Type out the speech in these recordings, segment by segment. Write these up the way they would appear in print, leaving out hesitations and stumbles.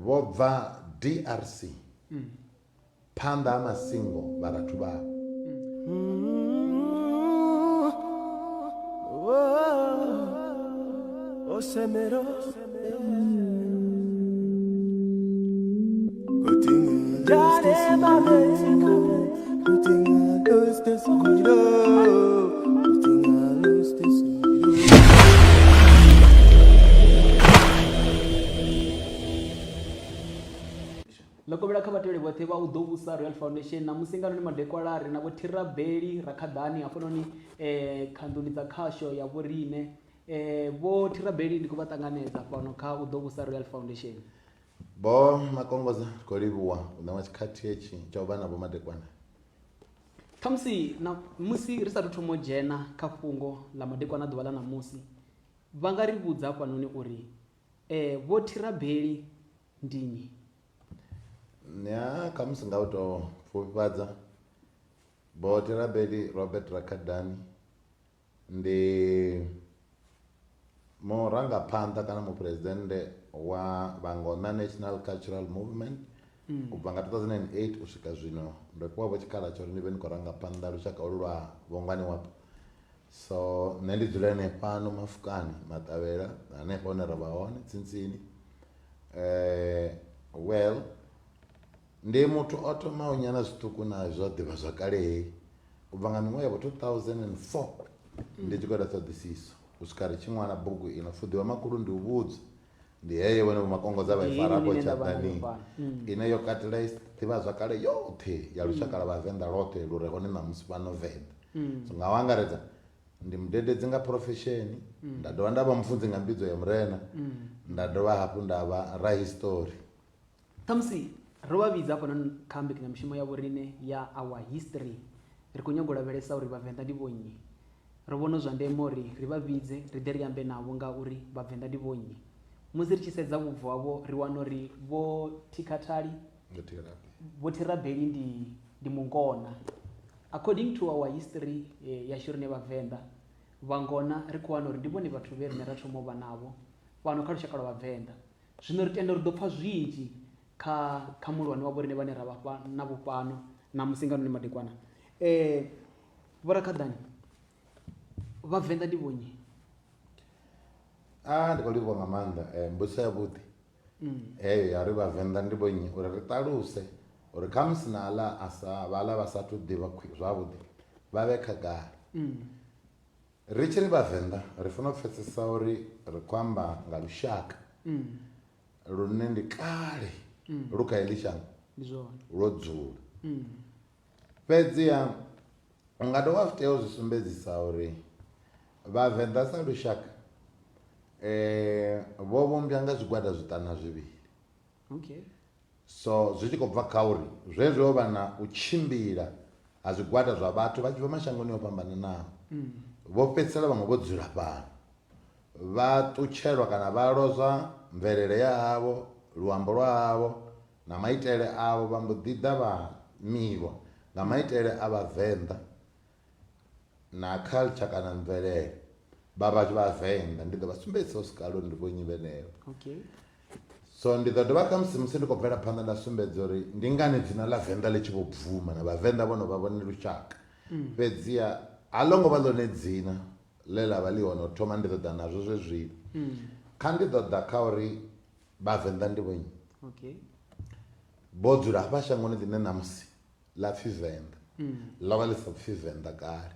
vho bva DRC phanḓa ha masingo vharathu vhavho. Osemero loko vela kha vhatevheli vhoṱhe vha u ḓo vhusa Royal Foundation na musinganoni madekwalari na vho Thirabeli Rakhadani hafhanoni khanduni dza khasho ya vhorine vho Thirabeli ndi khou vha ṱanganedza fhano kha u ḓo vhusa Royal Foundation. Bo Makongoza khou livhuwa u ṋewa tshikhathi hetshi tsha u vha na vho madekwana. Khamusi na musi ri sathu thoma u dzhena kha fhungo ḽa madekwana ḓuvha ḽa ṋamusi vha nga ri vhudza hafhanoni uri vho Thirabeli ndi nnyi? Ya khamusi nga u tou pfufhifhadza Bo Thirabeli Robert Rakhadani ndi murangaphanḓa kana muphuresidennde wa Vhangona National Cultural Movement u bva nga 2008 u swika zwino ndo fhiwa vho tshikhala tsha uri ndi vhe ndi khou ranga phanḓa lushaka olu lwa vhongwani wapo. So nṋe ndi dzula hanefhano Mafukani Maṱavhela hanefho hone ra vha hone tsintsini. Well ndi muthu o thomaho nyana zwiṱuku na zwa ḓivha zwakale u bva nga miṅwaha ya 2004 ndi tshi khou ita ṱhoḓisiso u swika ri tshi ṅwala bugu ino fuḓiwa makulu ndi u vhudza ndi heyo vhone vho Makongoza vha i fara afho tshaḓani ine yo katela ḓivha zwakale yoṱhe ya lushaka lwa Vhavenḓa lwoṱhe lu re hone ṋamusi fhano Venḓa. So nga u angaredza ndi mudededzi nga profession, nda dovha nda vha mufunzi nga mbidzo ya murena, nda dovha hafhu nda vha rahistory. Khamusi ro vha vhidza hafhanoni kha mbekanyamushumo ya vhorine ya Our History ri khou nyaga u lavhelesa uri Vhavenḓa ndi vho nnyi. Ro vhona zwa ndeme uri ri vha vhidze ri ḓe ri ambe navho ngauri Vhavenḓa ndi vho nnyi. Musi ri tshi sedza vhubvo havho ri wana uri vho Thikhathali vho Thirabeli ndi Mungona. According to Our History yashu rine Vhavenḓa Vhangona ri khou wana uri ndi vhone vhathu vhe rine ra thoma u vha navho fhano kha lushaka lwa Vhavenḓa. Zwino ri tenda uri ḓo pfha zwinzhi kha mulwane wa vhorine vhane ra vha navho fhano na musinganoni madekwana. Vho Rakhadani Vhavenḓa ndi vho nnyi? Ndi khou livhuwa nga maanḓa mbudziso ya vhuḓi heyo ya ri Vhavenḓa ndi vho nnyi uri ri ṱaluse uri khamusi na vhaḽa vha sathu ḓivha zwavhuḓi vha vhe khagala. Ri tshi ri Vhavenḓa ri fanela u pfhesesa uri ri khou amba nga lushaka lune ndi kale lu kha heḽi shango lwo dzula. Fhedziha u nga dovha futhi u zwi sumbedzisa uri Vhavenḓa sa lushaka vho vhumbwa nga zwigwada zwiṱana zwivhili. So zwi tshi khou bva kha uri zwezwi ho vha na u tshimbila ha zwigwada zwa vhathu vha tshi bva mashangoni o fhambananaho vho fhedzisela vhaṅwe vho dzula fhano vha ṱutshelwa kana vha lozwa mvelele ya havho, luambo lwa havho na maitele avho, vha mbo ḓi ḓa vha miwa nga maitele a Vhavenḓa na culture kana mvelele vha Vhavenḓa. Ndi ḓo vha sumbedzisa u swika lwo ndi vho nnyi vheneyo. So ndi ḓo dovha khamusi musi ndi khou bvela phanḓa nda sumbedza uri ndi ngani dzina ḽa Venḓa ḽi tshi vho bvuma na Vhavenḓa vhono vha vhone lushaka. Fhedziha a ḽo ngo vha ḽone dzina ḽe ḽa vha ḽi hone u thoma ndi ḓo ḓa nazwo zwezwino. Kha ndi ḓo ḓa kha uri Vhavenḓa ndi vho nnyi vho dzula hafha shangoni ḽine ṋamusi ḽa pfhi Venḓa ḽo vha ḽi sa pfhi Venḓa kale.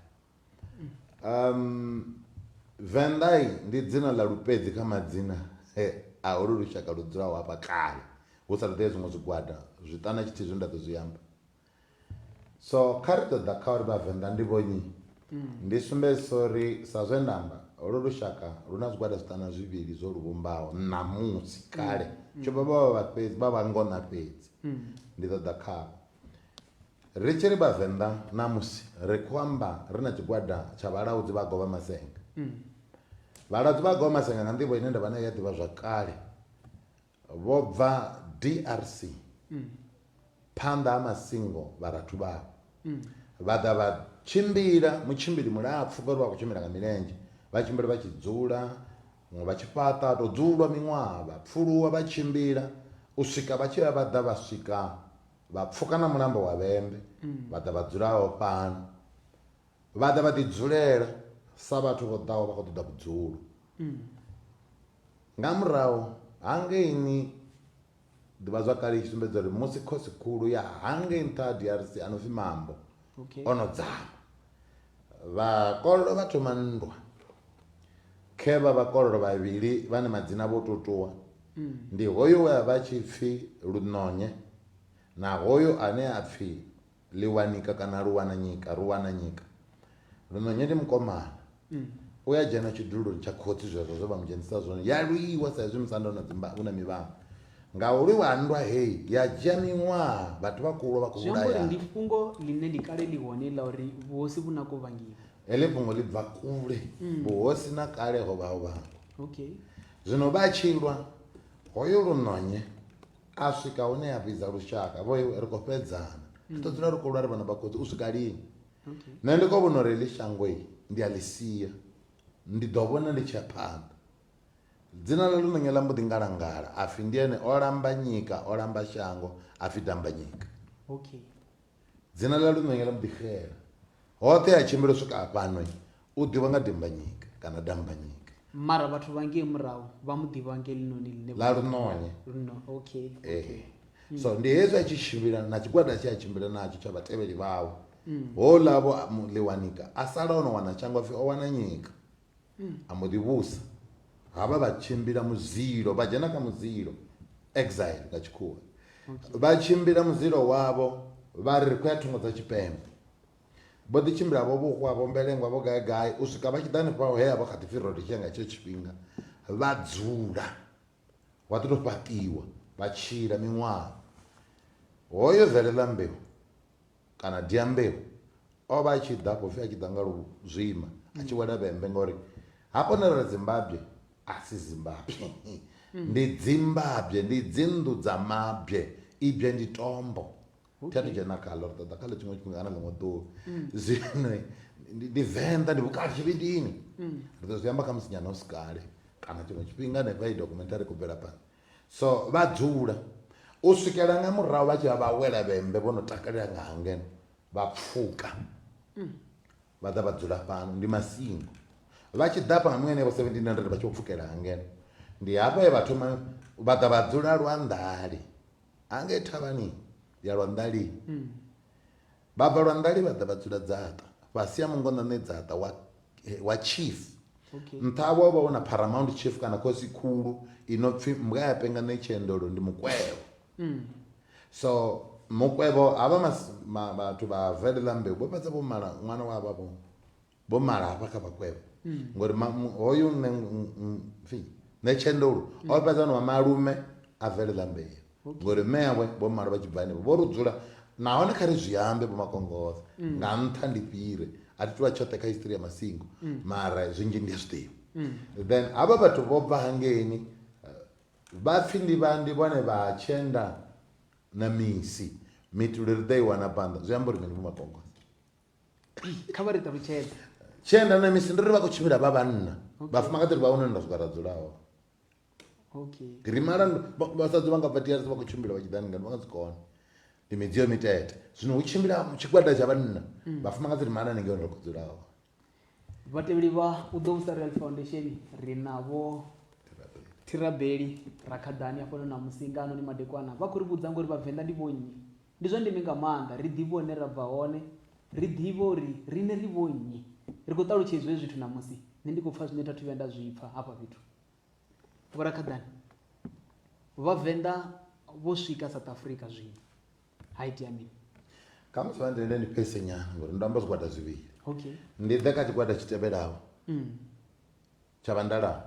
Venḓa ndi dzina ḽa lupedzi kha madzina a ulu lushaka lu dzulaho hafha kale hu sa ḓe zwiṅwe zwigwada zwiṱana tshithihi zwine nda ḓo zwi amba. So kha ri ḓo ḓa kha uri Vhavenḓa ndi vho nnyi ndi sumbedzisa uri sa zwe nda amba holu lushaka lu na zwigwada zwiṱana zwivhili zwo lu vhumbaho ṋamusi kale tsho vha Vhangona fhedzi. Ndi ḓo ḓa khavho ri tshi ri Vhavenḓa ṋamusi ri khou amba ri na tshigwada tsha vhalaudzi vha Govha Masenga. Vhalaudzi vha Govha Masenga nga nḓivho ine nda vha nayo ya ḓivha zwakale vho bva DRC phanḓa ha masingo vharathu vhavho vha ḓa vha tshimbila mutshimbili mulapfhu ngori vha khou tshimbila nga milenzhe vha tshimbila vha tshi dzula vha tshi fhaṱa to dzulwa miṅwaha vha pfuluwa vha tshimbila u swika vha tshi ya vha ḓa vha swika vha pfuka na mulambo wa vhembe vha ḓa vha dzulaho fhano vha ḓa vha ḓi dzulela sa vhathu vho ḓaho vha khou ṱoḓa vhudzulo nga murahu hangeini ḓivha zwakale i tshi sumbedza uri musi khosi khulu ya hangei nṱha ha DRC ano pfi Mambo ono dzama vhakololo vha thoma nndwa khevha vhakololo vhavhili vhane madzina vho tutuwa ndi hoyo we vha tshi pfi Lunonye na hoyo ane a pfi Liwanika kana Ruwananyika Lunonye ndi mukomana u ya dzhena tshiduloni tsha khotsi zwezwo zwo vha mu dzhenisa zwone ya lwiwa sa izwi musanda una mivhango nga u lwiwa nndwa hei ya dzhia miṅwaha vhathu vha khulu vha khou vhulaya ndi fhungo line ndi kale li hone la uri vhuhosi vhu na kuvhangiwa ele fhungo ḽi bva kule vhuhosi na kale ho vha vha zwino vha tshilwa hoyo Lunonye a swika hune ya vhidza lushaka vho ri khou fhedzana to dzula ri khou lwa ri vhana vha khotsi u swika lini nṋe ndi khou vhona uri ḽi shango ndi a ḽi sia ndi ḓo vhona ndi tshi ya phanḓa dzina ḽa Lunonye ḽa mbo ḓi ngalangala a pfi ndi ene o lamba nyika o lamba shango a pfi Dambanyika dzina ḽa Lunonye ḽa mbo ḓi xela hoṱhe a tshimbila u swika fhano u ḓivha nga Dambanyika kana Dambanyika mara vhathu vhangei murahu vha mu ḓivha nge linoni line ḽa Lunonye so ndi hezwi a tshi tshimbila na tshigwada tshi a tshimbila natsho tsha vhatevheli vhawe hoḽa vho Liwanika a sala ono wana shango pfi o wana nyika a mbo ḓi vhusa havha vha tshimbila muzilo vha dzhena kha muzilo exile nga tshikhuwa vha tshimbila muzilo wavho vha ri khou ya thungo dza Tshipembe vho ḓi tshimbila vho vhuwa vho mbelengwa vho gai u swika vha tshi ḓani fha he vha kha ḓi fhirwa tshi nga tshetsho tshifhinga vha dzula wa ḓo fhaṱiwa vha tshila miṅwaha hoyo Velela Mbeu kana Dyambeu o vha tshi ḓa pfi a tshi ḓa nga zwima a tshi wela vhembe ngori hafho na ri Zimbabwe a si Zimbabwe ndi Zimbabwe ndi dzinḓu dza mabye ibye ndi tombo thathu dzhena khaḽo ri ṱoḓa khaḽo tshiṅwe tshifhinga ana ḽiṅwe ḓuvha zwino ndi Venḓa ndi vhukale tshivhindini ri ḓo zwi amba kha musi nyana u si kale kana tshiṅwe tshifhinga hanefha i documentary khou bvela phanḓa so vha dzula u swikela nga murahu vha tshi vha wela vhembe vho no takalela nga hangeno vha pfuka vha ḓa vha dzula fhano ndi masingo vha tshi ḓa pha mwene vho 1700 vha tshi pfukela hangeno ndi hafha he vha thoma vha ḓa vha dzula Lwanḓali hange thavhani ya Lwanḓali vha bva Lwanḓali vha ḓa vha dzula Dzaṱa fhasi ya mungonani Dzaṱa wa chief nṱha vho vha na paramount chief kana khosi khulu inopfi Mngayapeng nga Netshendolo ndi Mukwevo so Mukwevo ava vhathu vha Velela Mbeu vho fhedza vho mala ṅwana wavho vho mala hafha kha Mukwevo ngori hoyu Netshendolo o fhedza no malume a Velela Mbeu ngori mewe vho mala vha tshi bva henefho vho ri dzula nahone kha ri zwi ambe vho Makongoza nga nṱha ndi fhire a thi tu vha tshoṱhe kha history ya Masingo mara zwinzhi ndi a zwi ḓivha then havha vhathu vho bva hangeini vha pfi ndi vhone vha Tshenda na Misi Mitulo ri ḓo i wana phanḓa zwi amba uri mini vho Makongoza kha vha ri ṱalutshedze Tshenda na Misi ndi ri vha khou tshimbila vha vhanna vhafumakadzi ri vha hone nda swika ra dzulaho rimala vhasadzi vha nga bva DRC vha khou tshimbila vha tshi ḓani ngani vha nga dzi kona ndi midziyo mitete zwino hu tshimbila tshigwada tsha vhanna vhafumakadzi rimala hanengei hone ri khou dzulaho vhatevheli vha Uḓo Real Foundation ri navho Tirabeli Rakhadani afho na Musingano ni madekwana vha khou ri vhudza ngori vhavenḓa ndi vhonnyi ndi zwa ndeme nga maanḓa ri ḓivhe hone ra bva hone ri ḓivhe uri rine ri vhonnyi ri khou ṱalutshedzwa hezwi zwithu namusi nṋe ndi khou pfha zwine thathu vhuya nda zwi pfha hafha fhethu vho Rakhadani vhavenḓa vho swika South Africa zwino ha itea mini kha musi vhandende ndi pese nyana ngori ndo amba zwigwada zwivhili ndi ḓe kha tshigwada tshi tevhelaho tsha Vandalamo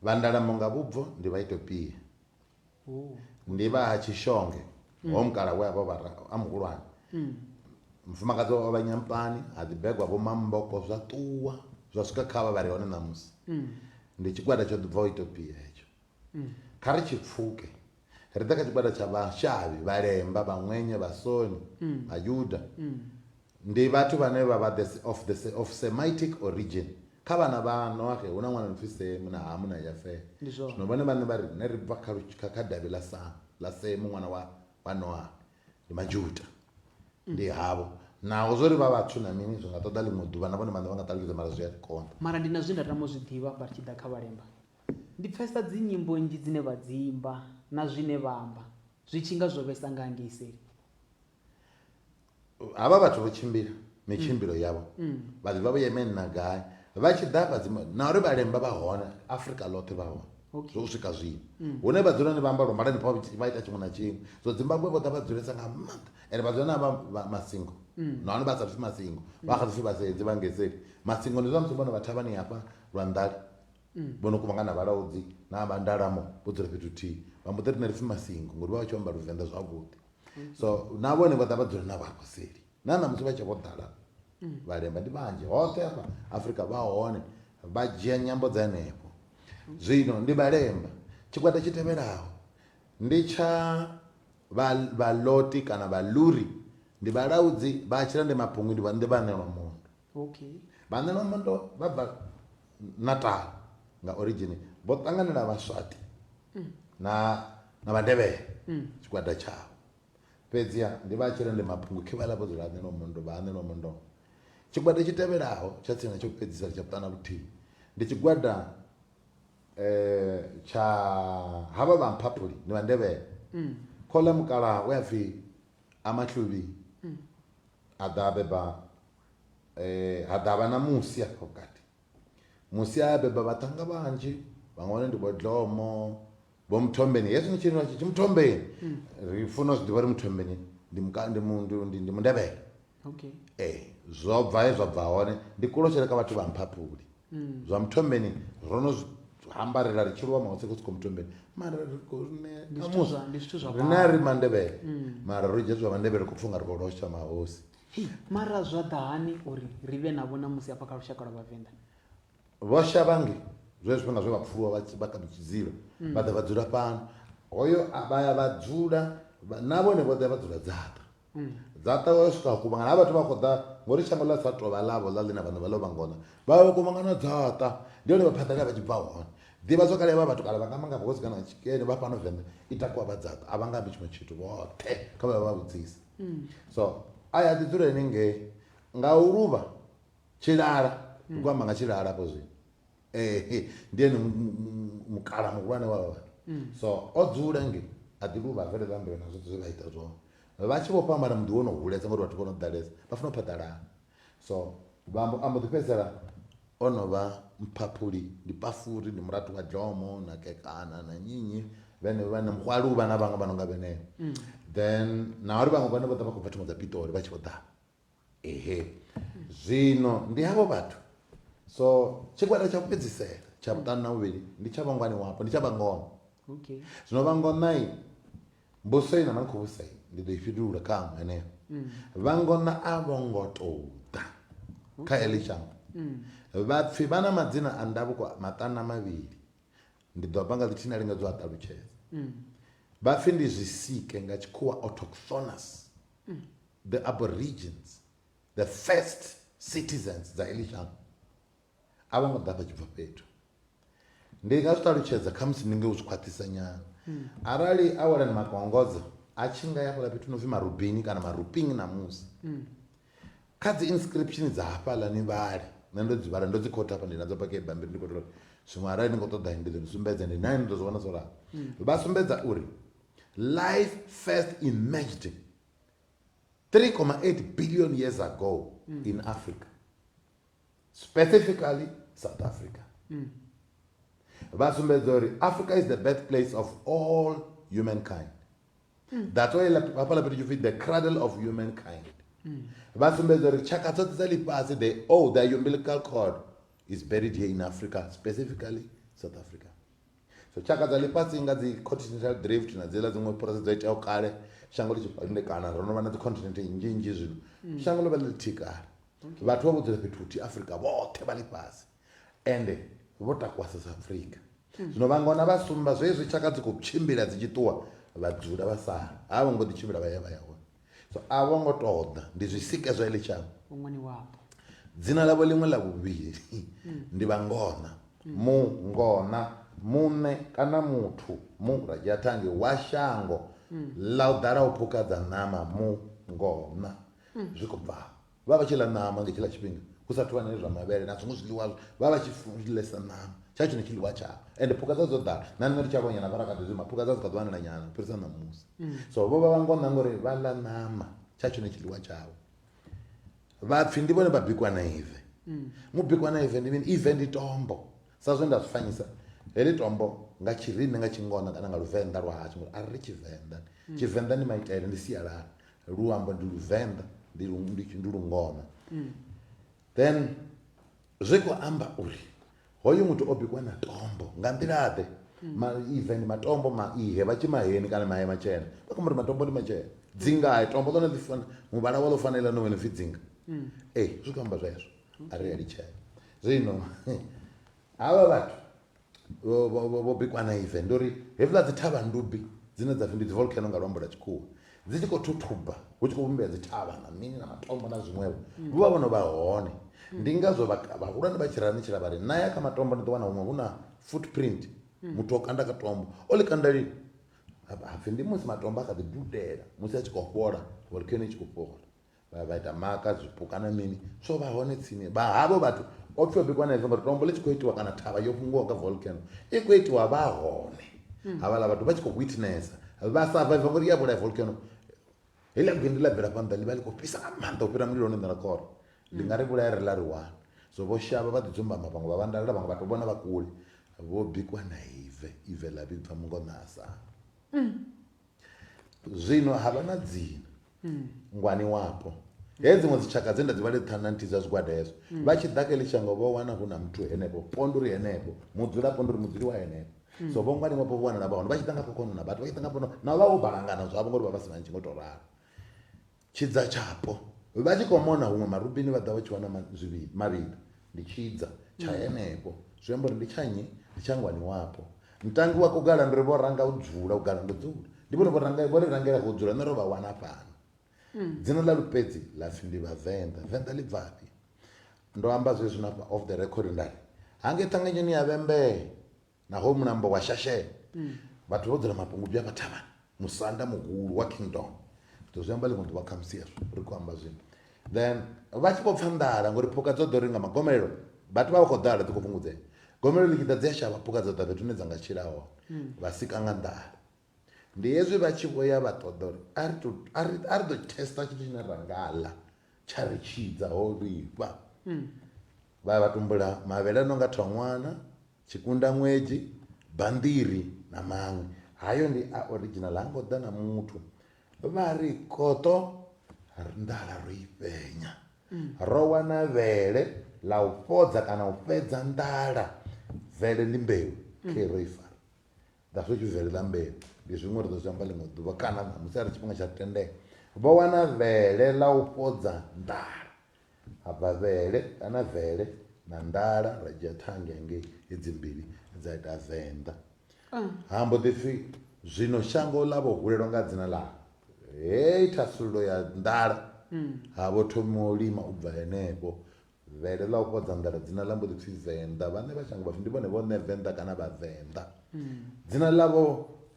Vandalamo nga vhubvo ndi vha Ethiopia ndi vha ha Tshishonge ho mukala we avho a muhulwane mufumakadzi wa vha Nyampani ha ḓi begwa vho Mamboko zwa ṱuwa zwa swika kha vha ri hone namusi ndi tshigwada tsho bvaho Ethiopia hetsho kha ri tshi pfuke ri ḓa kha tshigwada tsha Vhashavhi Vhalemba Vhaṅwenye Vhasoni Vhayuda ndi vhathu vhane vha vha of Semitic origin kha vhana vha Noah hu na ṅwana no pfi Sem na Hamu na Yafet zwino vhone vhane vha ri ne ri bva kha davhi ḽa Sam la Semu ṅwana wa Noa ndi Majuda ndi havho naho zwo ri vha vhathu na mini zwi nga ṱoḓa ḽiṅwe ḓuvha na vhone vhaṋe vha nga ṱalutshedza mara zwi a konḓa mara ndi na zwi nda tama zwi ḓivha vha tshi ḓa kha vhalemba ndi pfesesa dzi nyimbo nnzhi dzine vha dzi imba na zwine vha amba zwi tshi nga zwo vhesa nga hangei seli havha vhathu vho tshimbila mitshimbilo yavho vha ḓivha vho yemeni na gai vha tshi ḓa na uri vhalemba vha hone Afrika ḽoṱhe vha hone zwo swika zwino hune vha dzula ni vha amba lombalani vha ita tshiṅwe na tshiṅwe so Zimbabwe vho ḓa vha dzulesa nga maanḓa ende vha dzula na vha masingo nahone vha sa pfi masingo vha kha pfi vhasedzi vha ngeseli masingo ndi zwa musi vhone vhathavhani hafha lwanḓali vhono kuvhangana vhalaudzi na vhandalamo vho dzula fhethu thihi vha mbo ḓi ri pfi masingo ngori vha vha tshi amba luvenḓa zwavhuḓi so na vhone vha ḓa vha dzula na vhakoseli na musi vha tshi vho ḓala vhalemba ndi vhanzhi hoṱhe hafha Afrika vha hone vha dzhia nyambo dza henefho zwino ndi vhalemba tshigwada tshi tevhelaho ndi tsha vhaloti kana vhaluri ndi vhalaudzi vha tshila ndi mapungwi ndi vhanelwa mondo vhanelwa mondo vha bva Natal nga origin vho ṱanganela Vhaswati na Vhandebele tshigwada tshavho fhedziha ndi vha tshila ndi mapungwi khe vha ḽa vho dzula vhanelwa mondo tshigwada tshi tevhelaho tsha tsini tsho fhedzisa tsha vhuṱana vhuthihi ndi tshigwada tsha havha vha Mphaphuli ndi Vhandebele khola mukalaha we apfhi Amahluvhi a ḓa beba ha ḓavha na Musi afho vhukati Musi a beba vhaṱhanga vhanzhi vhaṅwe ndi vho Dlomo vho Mthombeni hezwi ni tshini tshi Mthombeni ri funa u zwi ḓivha uri Mthombeni ndi Mundebele zwo bva hezwo bva hone ndi kulotshele kha vhathu vha Mphaphuli zwa Mthombeni rono hambarela ri tshi lwa mahosi ku Mthombeni mara rina ri Mandebele mara ro dzhia zwa Mandebele ku pfunga ri khou losha mahosi mara zwa ḓahani uri ri vhe navho na musi hafha kha lushaka lwa Vhavenḓa vho Shavhangi zwe zwifhinga zwe vha pfuluwa vha kadutshidziwa vha ḓa vha dzula fhano hoyo vha ya vha dzula na vhone vho ḓa vha dzula dzaṱa wa swika kuvhangana ha vhathu vha khou ḓa ngori shango ḽa sa tou vha ḽavho ḽa ḽina vhana vha ḽo vhangona vha vha kuvhangana dzaṱa ndi hone vha phaḓalea vha tshi bva hone ḓivha zwo kale vha vhathu kale vha nga manga vhosi kana tshikene vha fhano Venḓa i takuwa vha dzaṱa a vha nga ambi tshiṅwe tshithu vhoṱhe kha vha vhudzisa so aya ḓi dzula ngei nga u luvha Tshilala ku amba nga Tshilala afho zwino ndi ene mukala muhulwane wa vhathu so o dzula ngei a ḓi luvha vele vha ambela na zwoṱhe zwe vha ita zwone vha tshi vho fhambana muḓi wono hulesa ngori vhathu vho no ḓalesa vha funa u phaḓalana so vha ambo ḓi fhedzisela o no vha Mphaphuli ndi Pafuri ndi muratu wa Dlomo na Kekana na Nyinyi vhane Mkhwaluvha na vhaṅwe vha no nga vhenevho then na uri vhaṅwe vhane vho ḓa vha khou bva thimu dza Pitori vha tshi vho ḓa zwino ndi havho vhathu so tshigwada tsha u fhedzisela tsha vhuṱanu na vhuvhili ndi tsha Vhangwani wapo ndi tsha Vhangona zwino Vhangona mbuso ina na khou vhusa ndi ḓo i fhindula khaṅwe henefho Vhangona a vho ngo tou ḓa kha eḽi shango vhapfhi vha na madzina a ndavhuko maṱanu na mavhili ndi ḓo amba nga ḽi thina lingedza u a ṱalutshedza vhapfhi ndi zwisike nga tshikhuwa autochthonous the aborigines the first citizens dza eḽi shango a vho ngo ḓa vha tshi bva fhethu ndi nga zwi ṱalutshedza kha musi ndi nga u zwi khwaṱhisa nyana arali Awelani Makongodzo a tshi nga ya fhaḽa fhethu no pfi Marubini kana Maruping na Musi kha dzi inscription dza hafhaḽa ni vhale nṋe ndo dzi vhala ndo dzi khotha hafha ndi nadzo pake bambiri ndi khou tori zwiṅwe arali ni khou ṱoḓa ndi ḓo ni sumbedza ndi nani ndo zwi vhona zwo ralo vha sumbedza uri life first emerged 3.8 billion years ago in Africa, specifically South Africa. Africa is the birthplace of all humankind. That's why the cradle of humankind. The umbilical cord is buried here in Africa, specifically South Africa. So chaka za lipasi nga zi continental drift na zela zimwe process za ita kale shango lichipande kana rono vana zi continent njinji zwino shango lo bali tika vhathu vho dzula fhethu ti Africa vothe bali pasi ende vota kwa South Africa zwino vhangona vha sumba zwezwi chaka dzi khou tshimbila dzi tshituwa vhadzula vha sala a vho ngo ḓi tshimbila vha ya hone so a vho ngo ṱoḓa ndi zwisike zwa ile shango ṅwani wapo dzina ḽavho ḽiṅwe ḽa vhuvhili ndi Vhangona Mungona muṋe kana muthu muradzhatange wa shango ḽa u ḓala u phukadza ṋama mungona zwi khou bva vha vha tshi ḽa ṋama nga tshiḽa tshifhinga hu sathu vha na zwa mavhele na zwiṅwe zwiḽiwa vha vha tshi ḽesa ṋama tsha tshone tshiḽiwa tshavho ende phukha dza dzo ḓala na nṋe ri tsha vhonyana vha rakha zwima phukha dza dzi kha ḓi wanala nyana fhirisa ṋamusi so vho vha vha ngona ngori vha ḽa ṋama tsha tshone tshiḽiwa tshavho vhapfhi ndi vhone vha bikwa na ive mubikwa na ive ndi mini ive ndi tombo sa zwe nda zwi fanyisa heḽi tombo nga tshirine nga tshingona kana nga luvenḓa lwa hashu ngori ari ri tshivenḓa tshivenḓa ndi maitele ndi sialala luambo ndi luvenḓa ndi lungona then zwi khou amba uri hoyu muthu o bikwa na tombo nga nḓila ḓe even matombo maihe vha tshi maheni kana mahe matshena vha khou ri matombo ndi matshena dzinga tombo ḽone ḽi fana muvhala wa ḽo fanela no wena pfi dzinga zwi khou amba zwezwo ari ya litshela zwino havha vhathu vho bikwa na ive ndi uri hevhiḽa dzi thavha ndubi dzine dza pfi ndi dzi volcano nga luambo lwa tshikhuwa dzi tshi khou thuthuba hu tshi khou vhumbea dzi thavha na mini na matombo na zwiṅwevho vhu vha vhono vha hone ndi ngazwo vhahulwane vha tshirani tshila vha ri na ya kha matombo ni ḓo wana huṅwe hu na footprint muthu o kanda ka tombo o ḽi kanda lini hapfi ndi musi matombo a kha ḓi dudela musi a tshi khou fhola volcano i tshi khou fhola vha ita maka zwipuka na mini so vha hone tsini vha havho vhathu o pfhi o bikwa na ive ngori tombo ḽi tshi khou itiwa kana thavha yo fhunguwaho nga volcano i khou itiwa vha hone havhaḽa vhathu vha tshi khou witnessa vha survive ngori ya vhulaya volcano heḽia bindi ḽa bvela phanḓa ḽi vha ḽi khou fhisa nga maanḓa u fhira mulilo une nḓila khoro ndi nga ri vhulaya ri ḽa ri wana so vho shavha vha ḓi dzumbama vhaṅwe vha vhandalela vhaṅwe vhathu vhona vha kule vho bikwa na ive ḽa vhibva mungonasa zwino havha na dzina ngwani wapo hedzi dziṅwe dzitshaka dze nda dzi vhale ṱhana nthihi dza zwigwada hezwo vha tshi ḓa kha heḽi shango vho wana hu na muthu henefho ponduri henefho mudzulapo nduri mudzuli wa henefho so vho ngwani wapo vho wana na vha hone vha tshi ḓa nga khono na vhathu vha tshi ḓa nga pono na vha vho balangana zwavho ngori vha vha sina ntshi ngo to ralo tshidza tshapo vha tshi khou mona huṅwe marubini vha ḓa vha tshi wana mavhili ndi tshidza tsha henefho zwi amba uri ndi tsha nnyi ndi tsha ngwani wapo mutangi wa kugala ndi ri vho ranga u dzula u gala ndo dzula ndi vhone vho ri rangela kho dzula nṋe ro vha wana fhano dzina ḽa lupedzi ḽa pfhi ndi vhavenḓa venḓa ḽi bvafhi ndo amba zwezwi na off the record ndari hange ṱanganyeni ya vhembe na ho mulambo wa shashe vhathu vho dzula mapungubya vhathavhani musanda muhulu wa kingdom to zwi amba ḽiṅwe ḓuvha khamusi hezwo ri khou amba zwino then vha tshi khou pfa nḓala ngori phukha dzo ḓo ri nga magomelelo vhathu vha vha khou ḓala dzi khou fhungudzea gomelelo ḽi tshi ḓa dzi a shavha phukha dzo ḓa fhethu hune dza nga tshila hone vha sika nga nḓala ndi hezwi vha tshi vho ya vha ṱoḓa uri a ri ḓo testa tshithu tshine ra nga ḽa tsha ri tshidza ho vhifha vha vha tumbula mavhele a no nga thongwana tshikunda ṅwedzi banḓiri na maṅwe hayo ndi a original ha ngo ḓa na muthu vha ri koto nḓala ro i fhenya ro wana vhele ḽa u fhodza kana u fhedza nḓala vele ndi mbeu khe ro i fara that's what you vele ḽa mbeu ndi zwiṅwe ri ḓo zwi amba ḽiṅwe ḓuvha kana musi ari tshifhinga tsha tendela vho wana vhele ḽa u fhodza nḓala habva vhele kana vhele na nḓala ra dzhia thange ngei hedzi mbili dza ita venḓa hambo ḓi pfhi zwino shango ḽa vho hulelwa nga dzina ḽa hei thasululo ya nḓala havho thomiwa u lima u bva henefho vhele ḽa u fhodza nḓala dzina ḽa mbo ḓi pfhi venḓa vhane vha shango vhapfi ndi vhone vhone venḓa kana vhavenḓa dzina ḽavho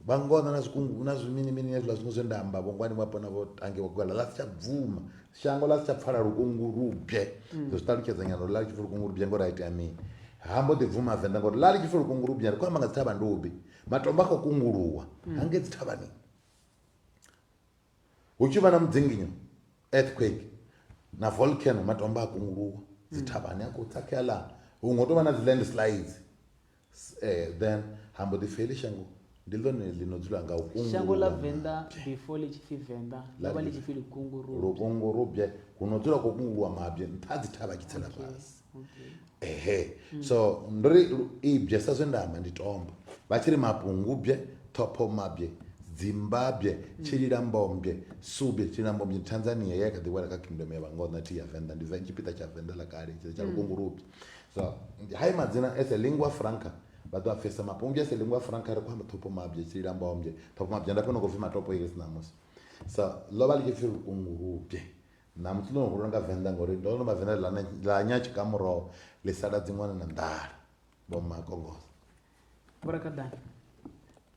vha ngona na zwikungu na zwiminimini hezwiḽa zwiṅwe zwe nda amba vhongwani wapo na vho tangi wa kugala ḽa si tsha bvuma shango ḽa si tsha pfala lukungurubye zwi ṱalutshedza nyana uri ḽa ḽi tshi pfi lukungurubye ngori a itea mini hambo ḓi bvuma venḓa ngori ḽa ḽi tshi pfi lukungurubye ri khou amba nga dzi thavha ndubi matombo a khou kunguluwa hange dzi thavhani hu tshi vha na mudzinginyo earthquake na volcano matombo a kunguluwa dzi thavhani a khou tsakhea ḽa huṅwe tou vha na dzi landslides then hambo ḓi pfi heḽi shango ndi ḽone ḽino dzula nga u kunguluwa shango ḽa venḓa before ḽi tshi pfi venḓa ḽa vha ḽi tshi pfi lukungurubye kuno dzula khou kunguluwa mabye nṱha dzi thavha tshi tsela fhasi so ndiri ibye sa zwe nda amba ndi tombo vha tshi ri mapungubye thophomabye zimbabwe tshililambombye sube tshililambombye tanzania ya kha ḓi wela kha kingdom ya vhangona thi ya venḓa ndi tshipiḓa tsha venḓa ḽa kale tsha lukungurubye so hai madzina as a lingua franca vha ḓo a pfesa mapungubye as a lingua franca ri khou amba thophomabye tshililambombye thophomabye nda fheno khou pfi matopo iri sinamusi so ḽo vha ḽi tshi pfi lukungurubye na muthu ḽo no hulwa nga venḓa ngori ndo no mavenḓa ḽa nyatshi ka muroho ḽi sala dziṅwana na nḓala vho makongosa Vhorakadani,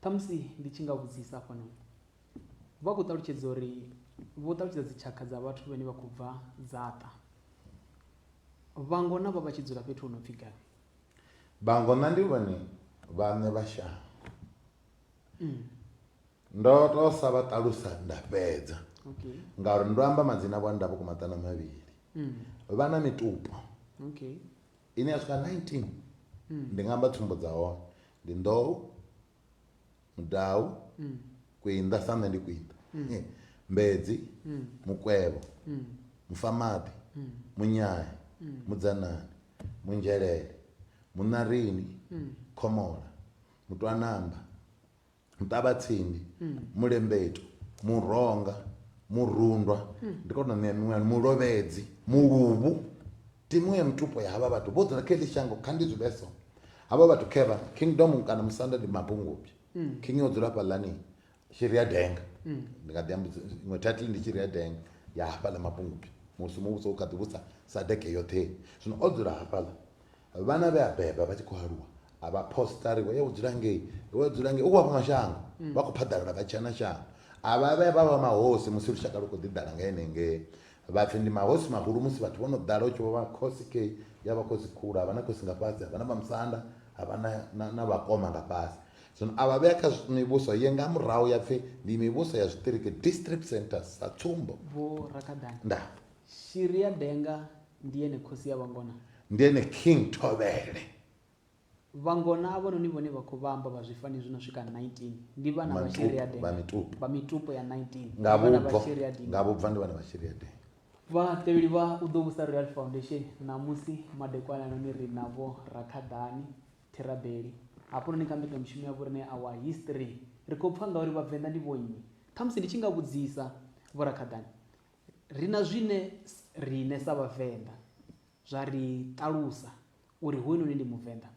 ṱhamusi ndi tshi nga vhudzisa hafhanoni vha khou ṱalutshedza uri vho ṱalutshedza dzitshaka dza vhathu vhane vha khou bva Dzaṱa. Vhangona vha vha tshi dzula fhethu hu no pfhi gai? Vhangona ndi vhone vhaṋe vha shango. Ndo to sa vha ṱalusa nda fhedza Okay. ngauri ndo amba madzina avho nda vhukuma maṱana mavhili. Vha na mitupo Okay. ine ya swika 19. Ndi nga amba tsumbo dza hone ndi Nḓou, Mudau, Kwinda, sa nṋe ndi Kwinda, Mbedzi, Mukwevho, Mufamaḓi, Munyanya, Mudzanani, Munzhelele, Munarini, Khomola, Mutwanamba, Muṱavhatsindi, Mulembetu, Muronga, Murundwa, ndi kona ṋea miṅwe Mulovhedzi, Muluvhu. Ndi miṅwe ya mitupo ya havha vhathu vho dzula kha heḽi shango kha ndi dzule so. Havha vhathu khevha kingdom kana musanda ndi Mabungubvi. King o dzula fhaḽani Shirya Denga. Ndi nga ḓi amba iṅwe title ndi Shirya Denga ya hafhaḽa Mabungubvi. Musi muvhuso u kha ḓi vhusa Sadeke yoṱhe. Zwino o dzula hafhaḽa. Vhana vhe a beba vha tshi khou aluwa a vha postari we u dzula ngei we dzula ngei u wa mashango vha khou phaḓalala vha tshena shango. Avha vhe vha vha mahosi musi lushaka lu khou ḓi ḓala nga henengei. Vhapfi ndi mahosi mahulu musi vhathu vho no ḓala u tshi vha khosi kei ya vha khosi khulu havha na khosi nga fhasi havha na vha musanda havha na vhakoma nga fhasi. Zwino avha vhea kha mivhuso ye nga murahu ya pfi ndi mivhuso ya zwiṱiriki district centers sa tsumbo. Vhorakadani, Nda Shirya Denga ndi ene khosi ya Vhangona. ndi ene King Thovhele. Vhangona avhanoni vhone vha khou vhamba vha zwifani zwino swika 19 ndi vhana vha Shirya Denga. Vha mitupo ya 19 nga vhana vhubvo vha Shirya Denga. nga vhubva ndi vhana vha Shirya Denga. Vhatevheli vha u ḓo vhusa Royal Foundation namusi madekwana noni ri navho Rakhadani, Therabeli hafhanoni kha mbekanyamushumo ya vhoriṋe Our History ri khou pfha ngauri vhavenḓa ndi vho nnyi. Ṱhamusi ndi tshi nga vhudzisa Vho Rakhadani, ri na zwine riṋe sa vhavenḓa zwa ri ṱalusa uri hoyunoni ndi muvenḓa.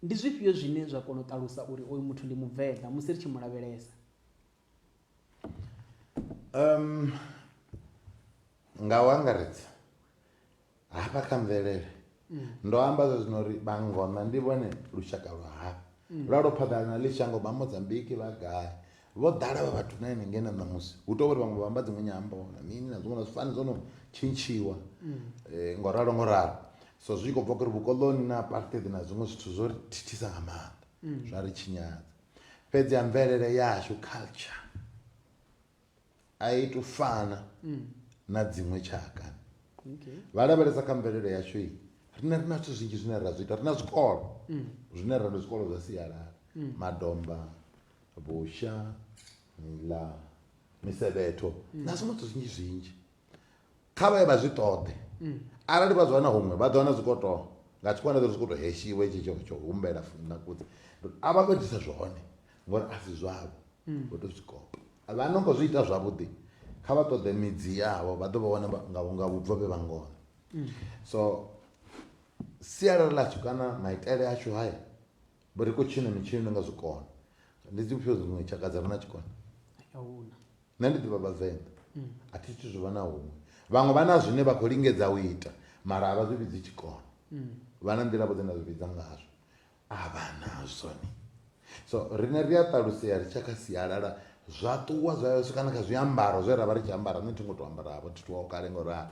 Ndi zwifhio zwine zwa kona u ṱalusa uri oyu muthu ndi muvenḓa musi ri tshi mu lavhelesa? Nga u angaredza hafha kha mvelele ndo amba zwino uri Vhangona ndi vhone lushaka lwa hafha lwa lwo phaḓalana na ḽi shango vha Mozambiki vha gai vho ḓala vha vhathu na henengei na ṋamusi hu tou uri vhaṅwe vha amba dziṅwe nyambo na mini na zwiṅwe na zwifani zwo no tshintshiwa ngo ralo. So zwi khou bva kuri vhukoḽoni na apartheid na zwiṅwe zwithu zwo ri thithisa nga maanḓa zwa ri tshinyadza. Fhedzi ya mvelele yashu culture a i tu fana na dziṅwe tshaka. Vha lavhelesa kha mvelele yashu rina rina zwithu zwinzhi zwine ra zwi ita. Rina zwikolo zwine ra ndi zwikolo zwa sialala madomba, vhusha, miḽa, misevhetho na zwiṅwe zwithu zwinzhi zwinzhi. Kha vha ye vha zwi ṱoḓe arali vha zwi wana huṅwe vha ḓo wana zwikoto nga tshikwana zwi khou tou heshiwa hetshi tsho humbela na kudzi a vha fhedzisa zwone ngori a si zwavho vho tou zwikopa. Vha no khou zwi ita zwavhuḓi kha vha ṱoḓe midzi yavho vha ḓo vha wana nga vhubvo vhe Vhangona. So sialala ḽashu kana maitele ashu haya ri khou tshina mitshino nga zwikona. Ndi dzifhio dziṅwe tshaka dza re na tshikona? Nṋe ndi ḓivha Vhavenḓa a thi thu zwi vhona huṅwe. Vhaṅwe vha na zwine vha khou lingedza u ita mara a vha zwi vhidzi tshikona. Vha na nḓila vho dzine zwi vhidza ngazwo a vha nazwo ni. So riṋe ri a ṱalusea ri tshaka sialala zwa ṱuwa zwa swika na kha zwiambaro zwe ra vha ri tshi ambara. Nṋe thi ngo tou ambara vho thithuwaho kale ngo ralo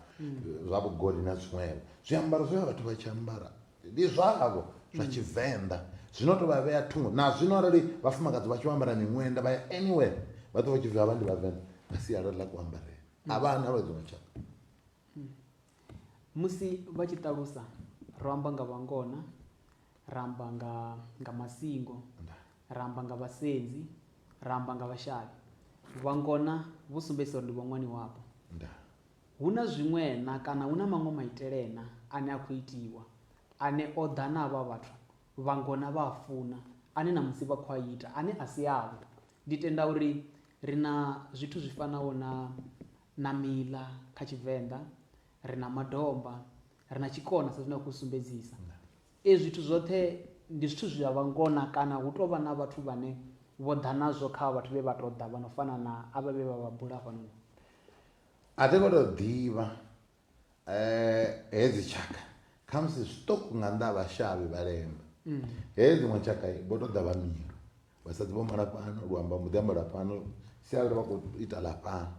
zwa vhugodi na zwiṅwevho. Zwiambaro zwe vhathu vha tshi ambara ndi zwavho zwa Tshivenḓa zwino tou vha vhea thungo na zwino arali vhafumakadzi vha tshi ambara miṅwenda vha ya anywhere vha ḓo vha tshi bva vha ndi Vhavenḓa nga sialala ḽa kuambarele a vha na vha dziṅwe tshaka. Musi vha tshi ṱalusa ro amba nga Vhangona, ra amba nga Masingo, ra amba nga Vhasenzi, ra amba nga Vhashavhi. Vhangona vhu sumbedzisa uri ndi vhaṅwani wavho. Hu na zwiṅwena kana hu na maṅwe maitele na ane a khou itiwa ane o ḓa na havha vhathu Vhangona vha a funa ane na musi vha khou a ita ane a si avho. Ndi tenda uri ri na zwithu zwi fanaho na miḽa kha Tshivenḓa, ri na madomba, ri na tshikona sa zwine a khou sumbedzisa. Zwithu zwoṱhe ndi zwithu zwa Vhangona kana hu tou vha na vhathu vhane vho ḓa nazwo kha vhathu vhe vha tou ḓa vha no fana na avha vhe vha vha bula hafhanoni. A thi khou tou ḓivha hedzi tshaka kha musi zwiṱuku nga nnḓa ha Vhashavhi Vhalemba hedzi ṅwe tshaka vho to ḓa vha milo vhasadzi vho mala fhano luamba mbo ḓi amba lwa fhano sialala vha khou ita ḽa fhano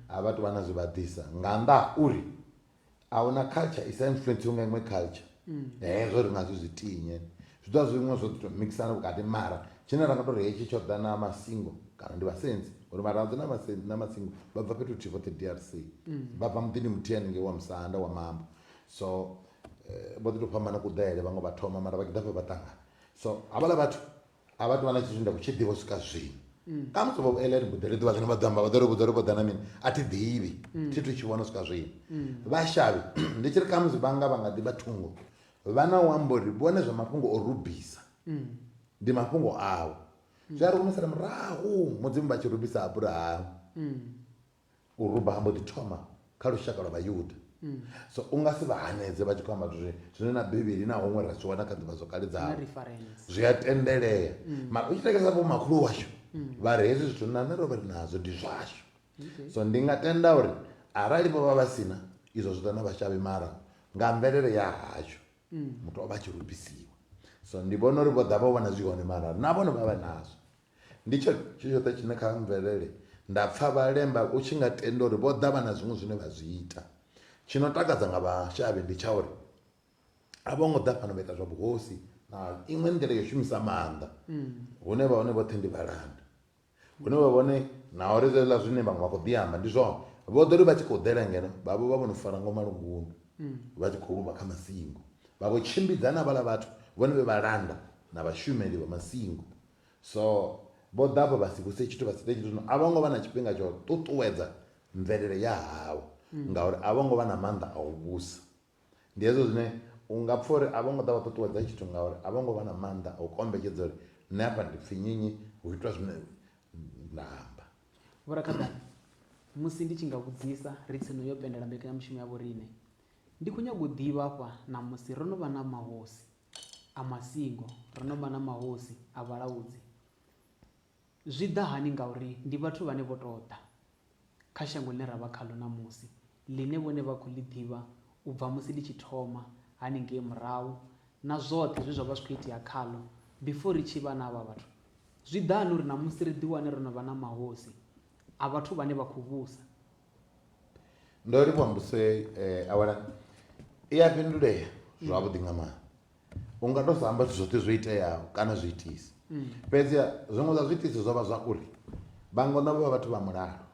a vha tu vha na zwi vha ḓisa nga nnḓa uri ahuna culture isa influence nga iṅwe culture hezwo ri nga zwi tinye zwi ḓo zwiṅwe zwo to mixana vhukati mara tshine ra nga to ri hetshi tsho ḓa na masingo kana ndi vhasenzi uri maradzo na masingo vha bva fhethu huthihi vhoṱhe DRC vha bva muḓini muthihi haningei wa Musanda wa Mambo so vho ḓi to fhambana kuḓele vhaṅwe vha thoma mara vha tshi ḓa fhe vha ṱangana so havhaḽa vhathu a vha tu vha na tshithu nda khou tshi ḓivha u swika zwino ka musi vho ele ri buḓe ri ḓivha zwine vha ḓo amba vha ḓo ri vhudza ri vho ḓa na mini a thi ḓivhi thi thu tshi vhona u swika zwino vhashavhi ndi tshi ri ka musi vhanga vha nga ḓivha thungo vha na u amba uri vhone zwa mafhungo o rubisa ndi mafhungo awo zwi a ri humisela murahu mudzimu vha tshi rubisa Aburahamu u ruba mbo ḓi thoma kha lushaka lwa vhayuda so u nga si vha hanedze vha tshi khou amba zwine na bivhili na huṅwe ra zwi wana kha ḓivha zwo kale dzavho zwi a tendelea mara u tshi tekesa vho makhulu washu vha ri hezwi zwithu na nṋe ro vha ri nazwo ndi zwashu so ndi nga tenda uri arali vho vha vha sina izwo zwi ḓa na vhashavhi mara nga mvelele ya hashu muthu o vha tshi rubisiwa so ndi vhona uri vho ḓa vho vhona zwi hone mara na vhone vha vha nazwo ndi tshoṱhe tshine kha mvelele nda pfha vhalemba u tshi nga tenda uri vho ḓa vha na zwiṅwe zwine vha zwi ita tshino takadza nga vhashavhi ndi tsha uri a vho ngo ḓa fhano vha ita zwa vhuhosi na iṅwe nḓila yo shumisa maanḓa hune vha hone vhoṱhe ndi vhalanda hune vha vhone na uri zwiḽa zwine vhaṅwe vha khou ḓi amba ndi zwone vho ḓo ri vha tshi khou ḓela ngeno vha vho vha vho no fara ngo malungunu vha tshi khou luvha kha masingo vha vho tshimbidza na vhala vhathu vhone vhe vhalanda na vhashumeli vha masingo so vho ḓavho vha si vhuse tshithu vha si ḓe tshithu a vho ngo vha na tshifhinga tsha u ṱuṱuwedza mvelele ya havho ngauri a vho ngo vha na maanḓa a u vhusa ndi hezwo zwine u nga pfha uri a vho ngo ḓa vha ṱuṱuwedza tshithu ngauri a vho ngo vha na maanḓa a u kombetshedza uri nṋe hafha ndi pfhi nyinyi hu itwa zwine nda amba vhorakhaḓani musi ndi tshi nga vhudzisa ri tsino yo pendela mbekanyamushumo ya vhoriṋe ndi khou nyaga u ḓivha afha na musi ro no vha na mahosi a masingo ro no vha na mahosi a vhalaudzi zwi ḓa hani ngauri ndi vhathu vhane vho tou ḓa kha shango ḽine ra vha khaḽo na musi ḽine vhone vha khou ḽi ḓivha u bva musi ḽi tshi thoma haningei murahu na zwoṱhe zwe zwa vha zwi khou itea khaḽo before ri tshi vha na havha vhathu zwi ḓa hani uri na musi ri ḓiwane ro no vha na mahosi a vhathu vhane vha khou vhusa ndo ri pambuse awala i a fhindulea zwavhuḓi nga maanḓa u nga to sa amba zwithu zwoṱhe zwo iteaho kana zwiitisi fhedziha zwiṅwe zwa zwiitisi zwo vha zwa uri vhangono vha vhathu vha mulalo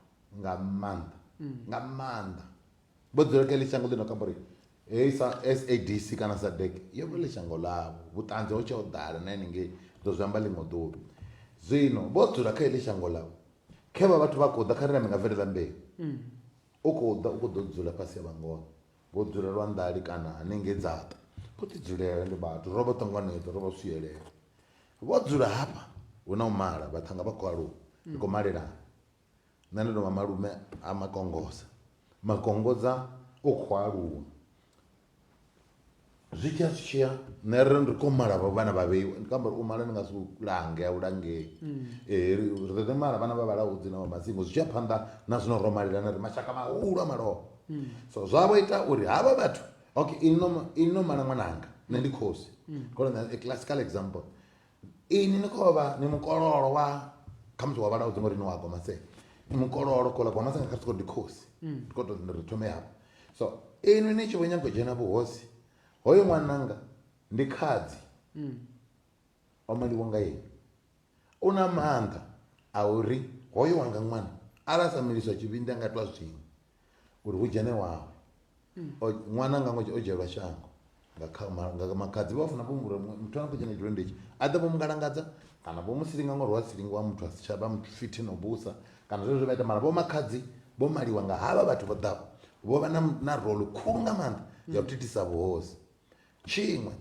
nga maanḓa vho dzula kha ḽi shango ḽi no kamba uri hei SADC kana SADC yo vha ḽi shango ḽavho vhuṱanzi ho tshe ho ḓala na henengei ḓo zwi amba ḽiṅwe ḓuvha zwino vho dzula kha heḽi shango ḽavho khe vha vhathu vha khou ḓa kha ri na mi nga bvelela mbeu u khou ḓa u khou ḓo dzula fhasi ya vhangono vho dzula lwanḓali kana hanengei dzaṱa khou ḓi dzulela ndi vhathu ro vho ṱanganedza ro vho swiyelela vho dzula hafha hu na u mala vhaṱhanga vha khou aluwa ri khou malelana nṋe ndo no vha malume a makongodza u khou aluwa zwi tshiya nṋe ri khou mala vhana vhavheiwa ndi kamba uri u mala ndi nga si lange a u langei ri ḓo mala vhana vha vhalaudzi na vha masingo zwi tshiya phanḓa na zwino ro malelana ri mashaka mahulu a malofha so zwavho ita uri havha vhathu okay ini no mala ṅwananga nṋe ndi khosi a classical example ini ni khou vha ni mukololo wa khamusi wa vhalaudzi ngori ni wa Gomasela ni mukololo kola Gomasela kha siko ndi khosi ndi khou tou ri thome hafho so ini ni tshi vho nyaga u dzhena vhuhosi hoyo ṅwananga ndi khadzi o maliwa nga yeni u na maanḓa a uri hoyo wanga ṅwana ara sa miliswa tshivhindi nga twa zwino uri hu dzhene wawe ṅwananga o dzhielwa shango nga makhadzi vha funa vho muthu a khou dzhena tshilonda itshi a ḓe vho mungalangedza kana vho musilinga ngori wa silingiwa muthu a si tsha vha muthu fithi no busa kana zwezwo vha ita mara vho makhadzi vho maliwa nga havha vhathu vho ḓaho vho vha na role khulu nga maanḓa ya u thithisa vhuhosi tshiṅwe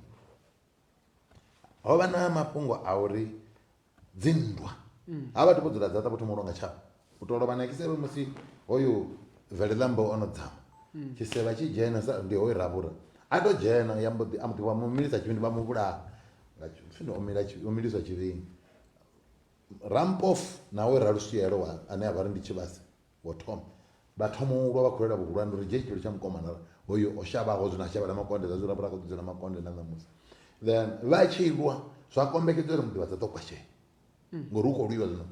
ho vha na mafhungo a uri dzinndwa ha vhathu vho dzula dzaṱa vho thoma u longa tshavho u tou lovha na kisevhe musi hoyu Velela-mbo o no dzama tshisevha tshi dzhena ndi hoyu Ravhura a to dzhena a mbo ḓi vha mumilisa tshivhindi vha muvhulaha o miliswa tshivhindi Rampofu nawe Raluswielo ane a vha ri ndi Tshivhase wo thoma vha thoma u lwa vha khou lwela vhuhulwane uri dzhie tshitshilo tsha mukomana hoyu o shavhaho zwino a shavhela makonde zwa zwi Ravhura a khou ḓi dzula makonde na ṋamusi then vha tshi lwa zwa kombekedza uri muḓivhadza ḓo kwashela ngori hu khou lwiwa zwino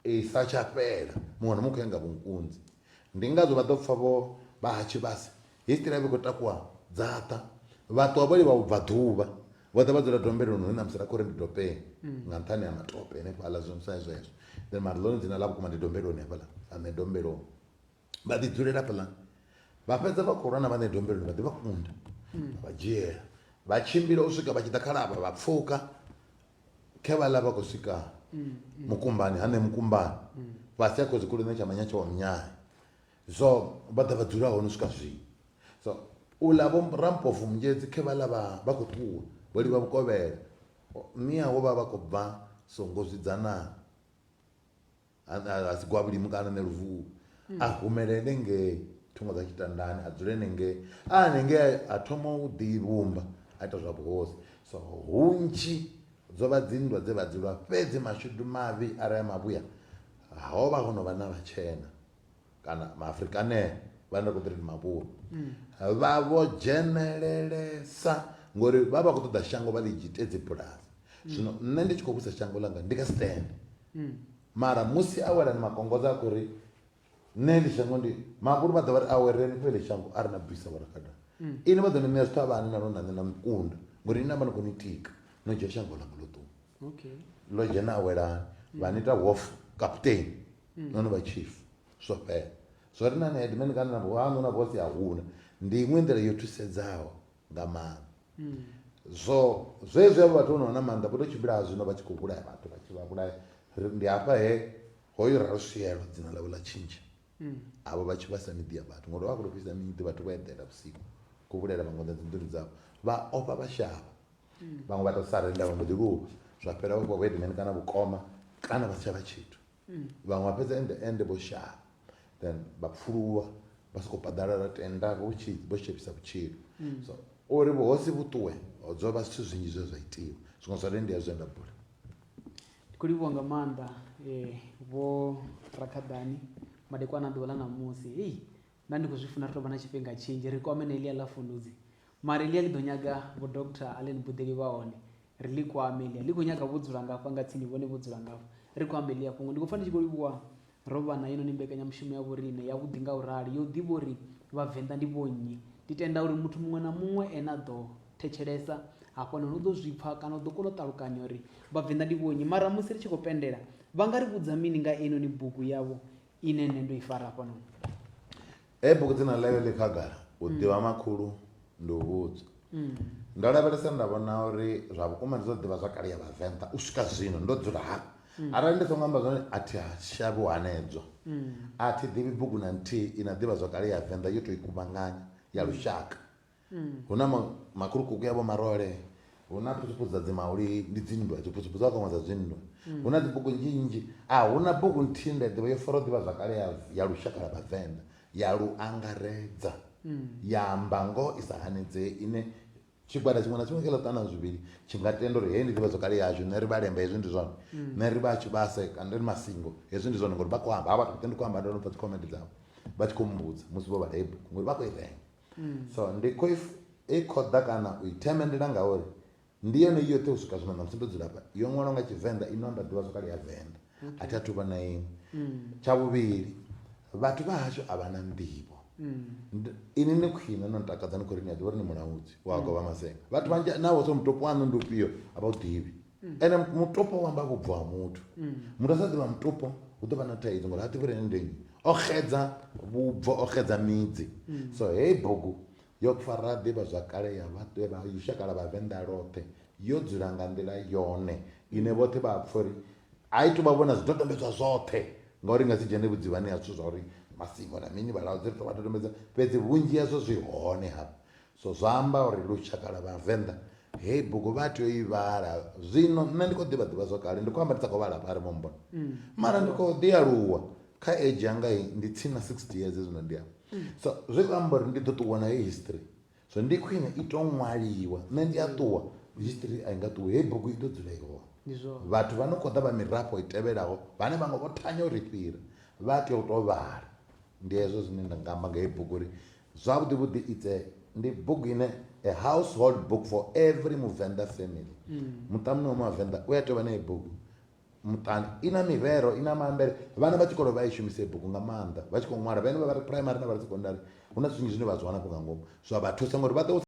i sa tsha fhela muṅwe na muṅwe khou ya nga vhunkunzi ndi ngazwo vha ḓo pfha vho vha ha tshivhasi history yavho i khou takuwa dzaṱa vhaṱuwa vholi vha u bva ḓuvha vhoṱhe vha dzula dombeloni hune na musi ra khou ri ndi dopeni nga nṱhani ha matope henefhaḽa zwino sa zwezwo then mara ḽone dzina ḽa vhukuma ndi dombeloni hafhaḽa ane dombeloni vha ḓi dzulela hafhaḽani vha fhedza vha khou lwa na vhane dombeloni vha ḓi vha kunda vha dzhiela vha tshimbila u swika vha tshi ḓa kha lavha vha pfhuka khe vha ḽa vha khou swika mukumbani hane mukumbani fhasi ha khozikhulune tsha manya tsha wa mnyanya so vha ḓa vha dzula hone u swika zwino so uḽa vho rampofu mungedzi khe vha ḽa vha khou ṱuwa vholi vha vhukovhela miyaho vha vha khou bva songo zwidzanani a si gwa vhulimi kana ne luvuvu a humelele ngei thungo dza tshitandani a dzule nengei a nengei a thoma u ḓi vhumba a ita zwa vhuhosi so hunzhi dzo vha dzinndwa dze vha dzulwa fhedzi mashudu mavhi arali mavhuya ho vha ho no vha na vhatshena kana maafrikanele vha nda khou ḓiri mavhuru vha vho dzhenelelesa ngori vha vha khou ṱoḓa shango vha ḽi dzhite dzi bulasi zwino nṋe ndi tshi khou vhusa shango ḽanga ndi nga stand mara musi a wela ni makongoza a khou ri nṋe ḽi shango ndi mavhuru vha ḓo vha ri awereni fhe ḽi shango a ri na bvisa vharakada ini vha ḓo ni ṋea zwithu a vhani na no nane na mukunda ngori ini navha ni khou ni tika no dzhia shango ḽanga ḽo ṱuwa ḽo dzhena awelani vha ni ita wof captain no no vha chief zwo fhela zwo ri na ni headman kana na vhuhanu na bosi a huna ndi iṅwe nḓila yo thusedzaho nga maanḓa so zwezwi avho vhathu vho na maanḓa vho to tshimbila zwino vha tshi khou vhulaya vhathu vha tshi vha vhulaya ndi hafha he hoyo Ruswielo dzina ḽavho ḽa tshintsha avho vha tshi vhasa miḓi ya vhathu ngori vha khou fhisa miḓi vhathu vha eḓela vhusiku khou vhulela vhaṅwe na dzinḓuni dzavho vha ofha vha shavha vhaṅwe vha to sarenda vha mbo ḓi luvha zwa fhela vha khou headman kana vhukoma kana vha si tshavha tshithu vhaṅwe vha fhedza ende vho shavha then vha pfuluwa vha sokou paḓalala tenda vho shepisa vhutshilo so uri vhuhosi vhuṱuwe ho dzo vha zwithu zwinzhi zwe zwa itiwa zwiṅwe zwa ndi ya zwe nda bula ndi khou livhuwa nga maanḓa vho Rakhadani madekwana a ḓuvha ḽa ṋamusi hei nda ndi khou zwi funa ri tou vha na tshifhinga tshinzhi ri kwame na elia ḽa funudzi mara elia ḽi ḓo nyaga vho Dr. Allen Budeli vha hone ri ḽi kwame elia ḽi khou nyaga vho dzula ngafha nga tsini vhone vho dzula ngafha ri kwame elia fhungo ndi khou pfa ndi tshi khou livhuwa ro vha na yone ni mbekanyamushumo ya vhoriṋe yavhuḓi nga u rali yo ḓivha uri vhavenḓa ndi vhonnyi ndi tenda uri muthu muṅwe na muṅwe ene a ḓo thetshelesa hafhanoni u ḓo zwi pfha kana u ḓo kona u ṱalukanya uri vhavenḓa ndi vhonnyi mara musi ri tshi khou pendela vha nga ri vhudza mini nga enoni bugu yavho ine nṋe ndo i fara hafhanoni bugu dzina ḽayo ḽi khagala u ḓivha makhulu ndi u vhudzwa ndo lavhelesa nda vhona uri zwa vhukuma ndi zwo ḓivha zwa kale ya vhavenḓa u swika zwino ndo dzula hafha arali ndi songo amba zwone a thi shavhi u hanedzwa a thi ḓivhi bugu na nthihi ina ḓivha zwa kale ya venḓa yo tou i kuvhanganya ya lushaka hu na makhulukuku yavho marole hu na phusuphusu dza dzimauli ndi dzinndwa dziphusuphusu dza kwaṅwe dza dzinndwa hu na dzibugu nnzhi hu na bugu nthihi nda ḓivha yo fara u ḓivha zwa kale ya lushaka lwa vhavenḓa ya lu angaredza ya amba ngoho i sa hanedzei ine tshigwada tshiṅwe na tshiṅwe kha ḽa zwivhili tshi nga tenda uri hei ndi ḓivha zwa kale yashu nṋe ri vhalemba hezwi ndi zwone nṋe ri vha tshivhase kana ri masingo hezwi ndi zwone ngori vha khou amba ha vhathu ndi khou amba ndo no pfa dzi comment dzavho vha tshi khou mbudza musi vho vhala hebuku ngori vha khou i renga so ndi khou i khoḓa kana u i themendela ngauri ndi yone yoṱhe u swika zwino na musi ndo dzula hafha yo ṅwalwa nga tshivenḓa ino nda ḓivha zwa kale ya venḓa a thi a thu vha na iṅwe tsha vhuvhili vhathu vha hashu a vha na nḓivho ini ni khwine no ntakadza ni khou ri ni a ḓivha uri ni mulaudzi wa govha masenga vhathu vhanzhi navho so mutopo waṋu ndi ufhio a vha u ḓivhi ene mutopo wamba vhubvo ha muthu muthu a sa ḓivha mutopo hu ḓo vha na thaidzo ngori ha ḓivhi uri ene ndi nnyi o xedza vhubvo o xedza midzi so hei bugu yo fara ḓivha zwa kale ya lushaka lwa vhavenḓa ḽoṱhe yo dzula nga nḓila yone ine vhoṱhe vha pfha uri a i tu vha vhona zwidodombedzwa zwoṱhe ngauri nga si dzhene vhudzivhani ha zwithu zwa uri masingo na mini vhalaudzi ri to vha dodombedza fhedzi vhunzhi hazwo zwi hone hafha so zwa amba uri lushaka lwa vhavenḓa hei bugu vha tea u i vhala zwino nṋe ndi khou ḓivha zwa kale ndi khou amba ndi sa khou vhala pari mombona mara ndi khou ḓi aluwa kha age yanga ndi tsini na 60 years zwino ndi hafha so zwi khou amba uri ndi ḓo ṱuwa na hei history so ndi khwine i tou ṅwaliwa nṋe ndi a ṱuwa history a i nga ṱuwi hei bugu i ḓo dzula i hone vhathu vha no khou ḓa vha mirafho i tevhelaho vhane vhaṅwe vho thanya uri fhira vha tea u tou vhala ndi hezwo zwine nda nga amba nga hei bugu uri zwavhuḓi vhuḓi ndi book ine a household book for every Muvenda family. Mutamno wa Mavenda uya tovha na book mutani ina mirero ina maambere vana va chikolo va ishumise book nga maanḓa va tshi kho ṅwala vhane vha ri primary na vha ri secondary huna zwinzhi zwine vha zwi wana ku nga ngomu so vha thusa ngori vha ḓo